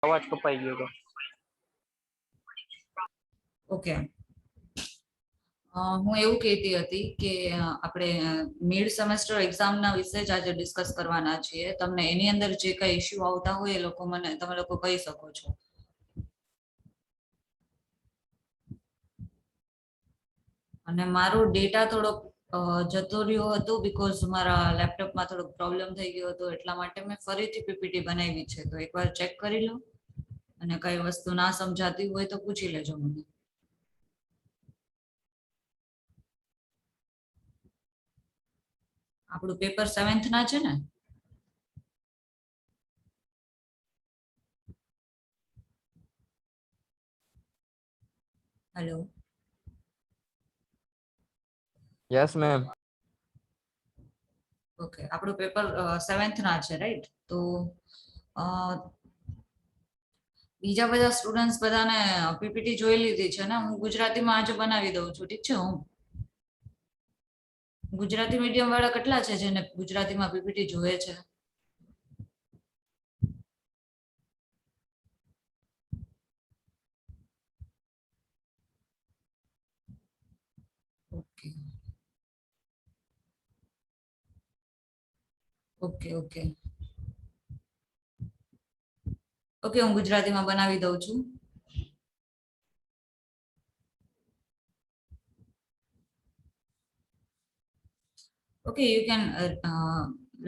અવાજ કપાઈ ગયો તો. ઓકે, હું એવું કહેતી હતી કે આપણે મિડ સેમેસ્ટર એક્ઝામના વિશે જ આજે ડિસ્કસ કરવાના છીએ. તમને એની અંદર જે કઈ ઇશ્યુ આવતા હોય એ લોકો તમે લોકો કહી શકો છો. અને મારો ડેટા થોડો જતો રહ્યો હતો બીકોઝ મારા લેપટોપમાં થોડો પ્રોબ્લેમ થઈ ગયો હતો, એટલા માટે મેં ફરીથી પીપીટી બનાવી છે. તો એકવાર ચેક કરી લો અને કઈ વસ્તુ ના સમજાતી હોય તો પૂછી લેજો મને. આપણું પેપર 7th ના છે ને? હેલો. Yes ma'am. ઓકે, આપણું પેપર 7th ના છે, રાઈટ? તો બીજા બધા સ્ટુડન્ટ્સ બધાને પીપીટી જોઈ લીધી છે ને? હું ગુજરાતીમાં આજે બનાવી દઉં છું, ઠીક છે? હું ગુજરાતી મીડિયમ વાળા કેટલા છે જેને ગુજરાતીમાં પીપીટી જોવે છે? ઓકે ઓકે ઓકે ઓકે, હું ગુજરાતીમાં બનાવી દઉં છું. Okay, you can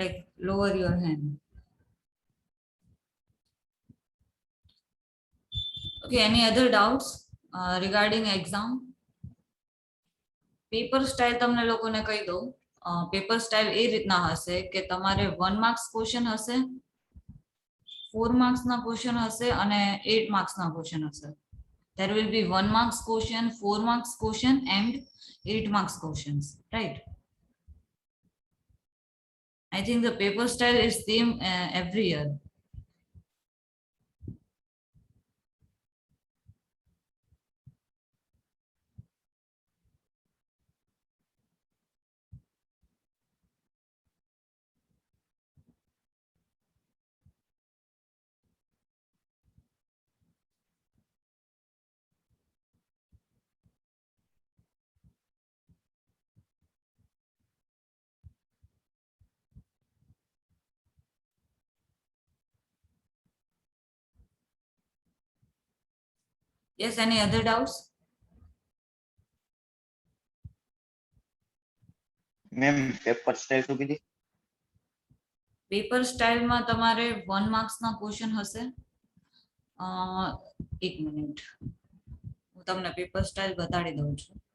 like lower your hand. Okay, any other doubts regarding exam? Paper style તમને લોકોને કહી દઉં. પેપર સ્ટાઇલ એ રીતના હશે કે તમારે 1 માર્ક્સ ક્વેશ્ચન હશે, 4 માર્ક્સ ના ક્વેશ્ચન હશે અને 8 માર્ક્સ ના ક્વેશ્ચન હશે. There will be 1 marks question, 4 marks question and 8 marks questions, right? I think the paper style is same every year. Yes, any other doubts? Ma'am paper style શું કીધી? Paper સ્ટાઇલમાં તમારે 1 marks ના question હશે. એક minute, હું તમને paper style બતાડી દઉં છું.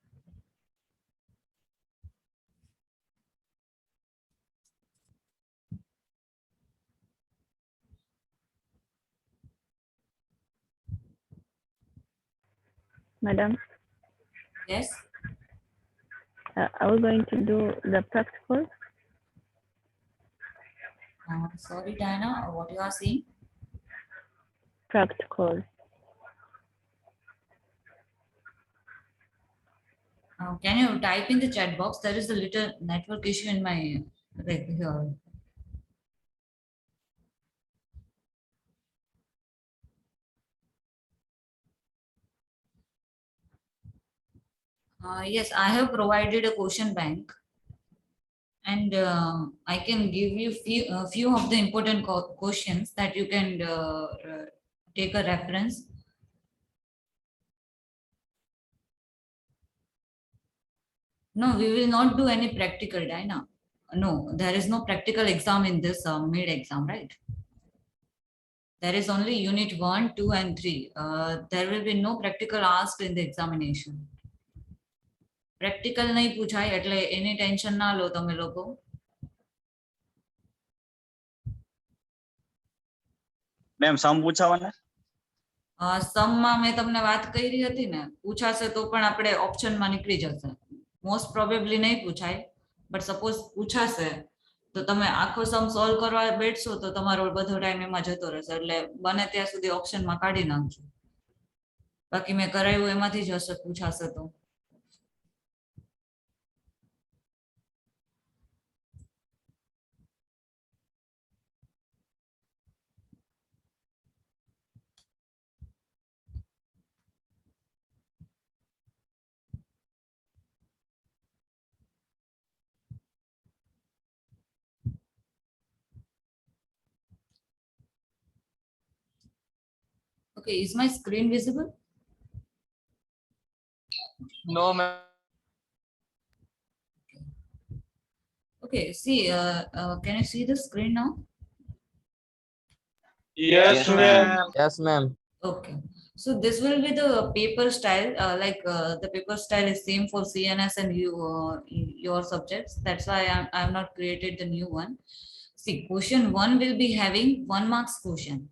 Madam, Yes. are we going to do the practical? Sorry, Diana, what you are saying? Practical. Can you type in the chat box? There is a little network issue in my here. Yes, I have provided a question bank, and I can give you few of the important questions that you can take a reference. No, we will not do any practical, Diana. No, there is no practical exam in this mid exam, right? There is only unit 1, 2 and 3. There will be no practical asked in the examination. Practical નહીં પૂછાય એટલે એની tension ના લો તમે લોકો. Ma'am સમ પૂછાવાના? સમમાં મેં તમને વાત કરી હતી ને, પૂછાશે તો પણ આપણે ઓપ્શનમાં નીકળી જશે. મોસ્ટ પ્રોબેબલી નહીં પૂછાય, બટ સપોઝ પૂછાશે તો તમે આખો સમ સોલ્વ કરવા બેઠશો તો તમારો બધો ટાઈમ એમાં જતો રહેશે. એટલે બને ત્યાં સુધી ઓપ્શનમાં કાઢી નાખજો. બાકી મેં કરાવ્યું એમાંથી જ હશે પૂછાશે તો. Okay, is my screen visible? No, ma'am. Okay, see, can you see the screen now? Yes, ma'am. Yes, ma'am. Okay, so this will be the paper style, the paper style is same for CNS and your subjects. That's why I'm not created the new one. See, question one will be having 1 marks question.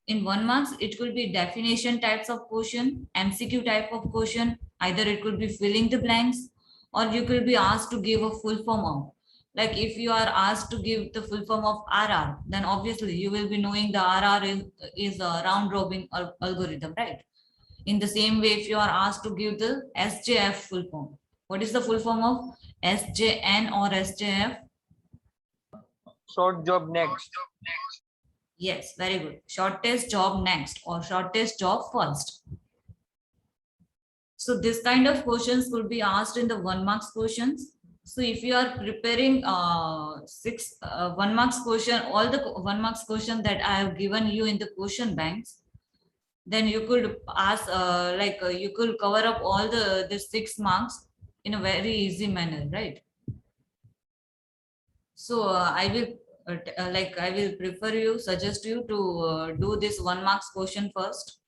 In 1 marks, it will be definition types of question, MCQ type of question. Either it could be filling the blanks, or you could be asked to give a full form of. Like if you are asked to give the full form of RR, then obviously you will be knowing the RR is a round robin algorithm, right? In the same way, if you are asked to give the SJF full form, what is the full form of SJN or SJF? Short job next. Yes, very good. Short test job next or short test job first. So this kind of questions could be asked in the 1 marks questions. So if you are preparing 1 marks question, all the 1 marks question that I have given you in the question banks, then you could ask you could cover up all the 6 marks in a very easy manner, right? So I will prefer you, suggest you to do this 1 marks question first.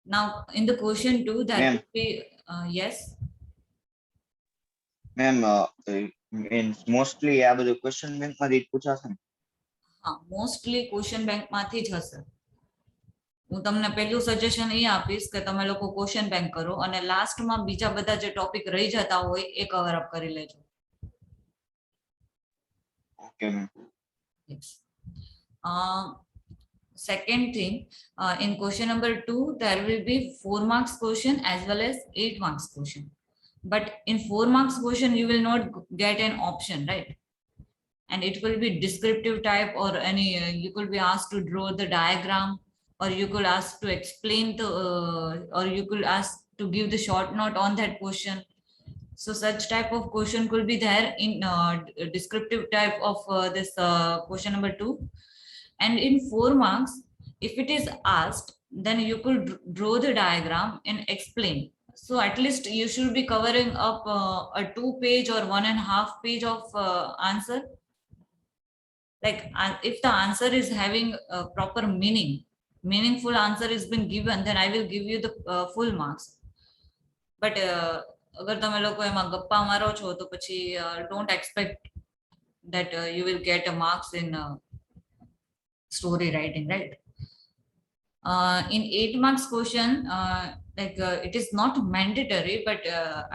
Now in the question 2, that Ma'am. would be yes. Ma'am, means mostly આ બધું question bank માંથી જ પૂછાશે ને? Mostly question bank માંથી જ હશે. હું તમને પહેલું સજેશન એ આપીશ કે તમે લોકો ક્વેશ્ચન બેંક કરો અને લાસ્ટમાં બીજા બધા જે ટોપિક રહી જતા હોય એ કવર અપ કરી લેજો. Okay, ma'am. Yes. Second thing, in question number 2, there will be 4 marks question as well as 8 marks question. But in 4 marks question, you will not get an option, right? And it will be descriptive type or any, you could be asked to draw the diagram, or you could ask to explain the, or you could ask to give the short note on that question. So such type of question could be there in descriptive type of this question number 2. And in 4 marks, if it is asked, then you could draw the diagram and explain. So at least you should be covering up a 2-page or 1.5 page of answer. Like if the answer is having a proper meaningful answer is been given, then I will give you the full marks. But અગર તમે લોકો એમાં ગપ્પા મારો છો તો પછી don't expect that you will get a marks in story writing, right? In 8 marks question, it is not mandatory, but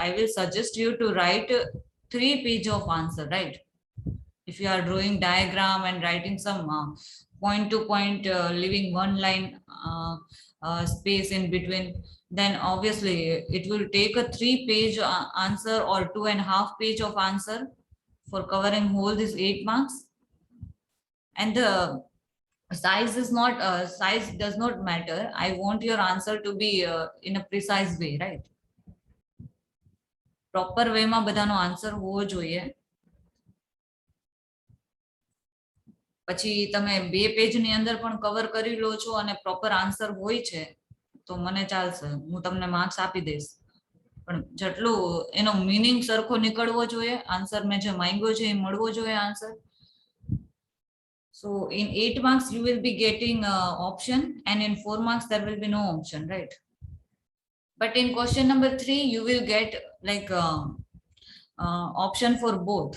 I will suggest you to write 3 page of answer, right? If you are drawing diagram and writing some point to point, leaving one line space in between, then obviously it will take a 3-page answer or 2.5 page of answer for covering whole this 8 marks. And the size is not size does not matter. I want your answer to be in a precise way, right? Proper way માં બધાનો answer હોવો જોઈએ. પછી તમે 2 page ની અંદર પણ cover કરી લો છો અને પ્રોપર આન્સર હોય છે તો મને ચાલશે, હું તમને માર્ક્સ આપી દઈશ. પણ જેટલું એનો મીનિંગ સરખો નીકળવો જોઈએ, આન્સર મેં જે માંગ્યો છે એ મળવો જોઈએ answer. So in 8 marks you will be getting option, and in 4 marks there will be no option, right? But in question number 3 you will get option for both.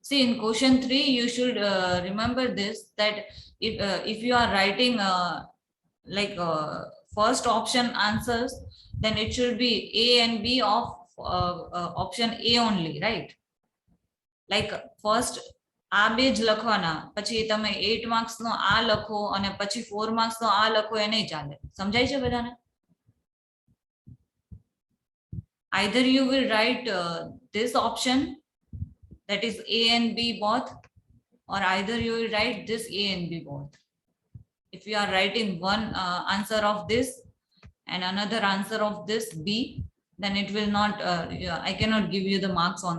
See, in question 3 you should remember this, that if you are writing first option answers, then it should be A and B of option A only, right? Like first આ બે જ લખવાના, પછી તમે 8 marks નો આ લખો અને પછી 4 માર્ક્સ નો આ લખો, એ નહીં ચાલે. સમજાય છે બધાને? Either you will write this option, that is A and B both, or either you will write this A and B both. If you are writing one answer of this and another answer of this B, then it will not I cannot give you the marks on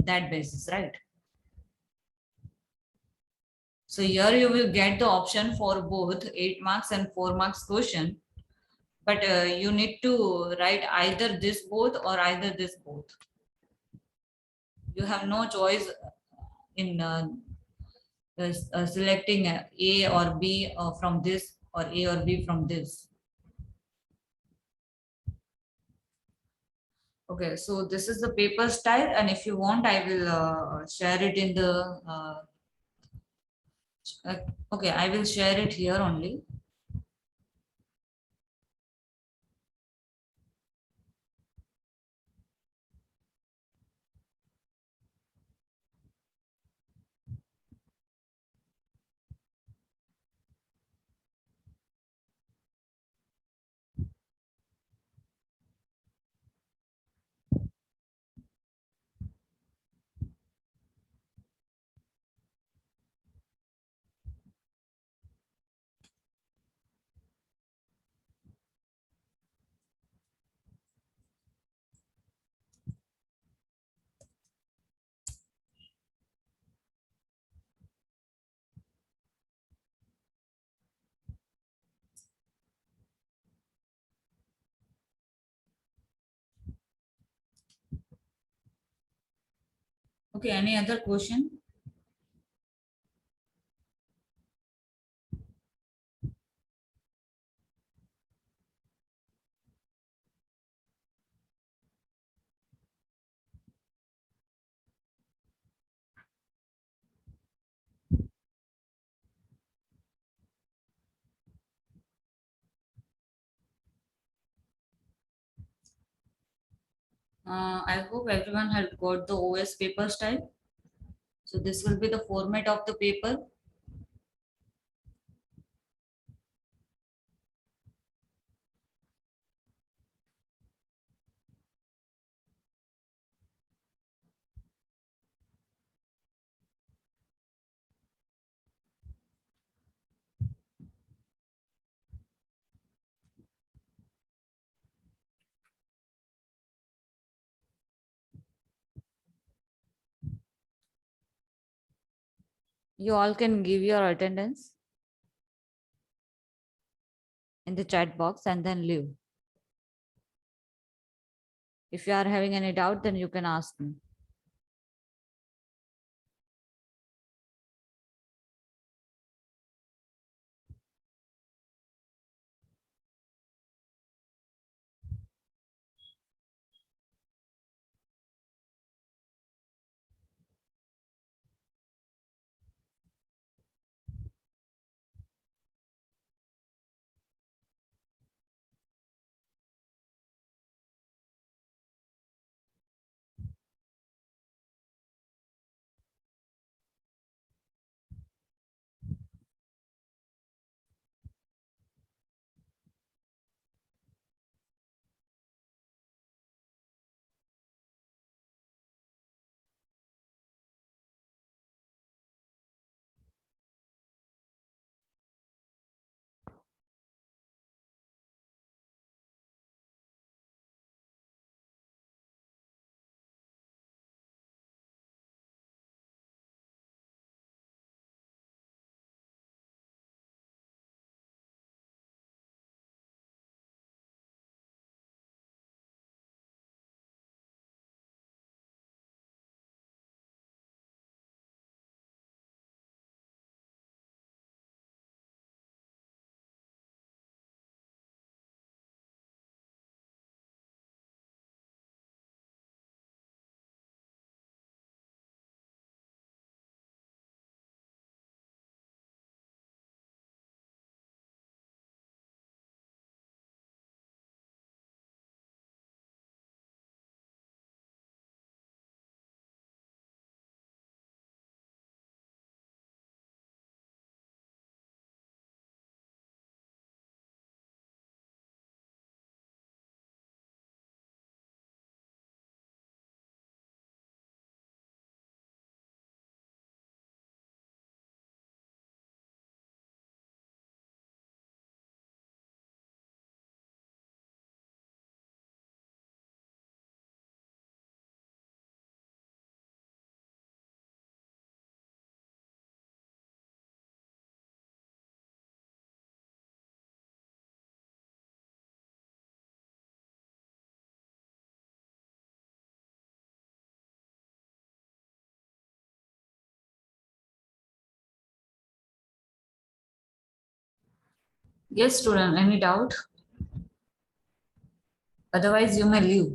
that basis, right? So here you will get the option for both 8 marks and 4 marks question. But you need to write either this both or either this both. You have no choice in selecting A or B from this or A or B from this. Okay, so this is the paper style, and if you want, I will share it in the. Okay, I will share it here only. Okay, any other question? I hope everyone has got the OS paper style. So this will be the format of the paper. You all can give your attendance in the chat box and then leave. If you are having any doubt, then you can ask me. Yes, student, any doubt? Otherwise, you may leave.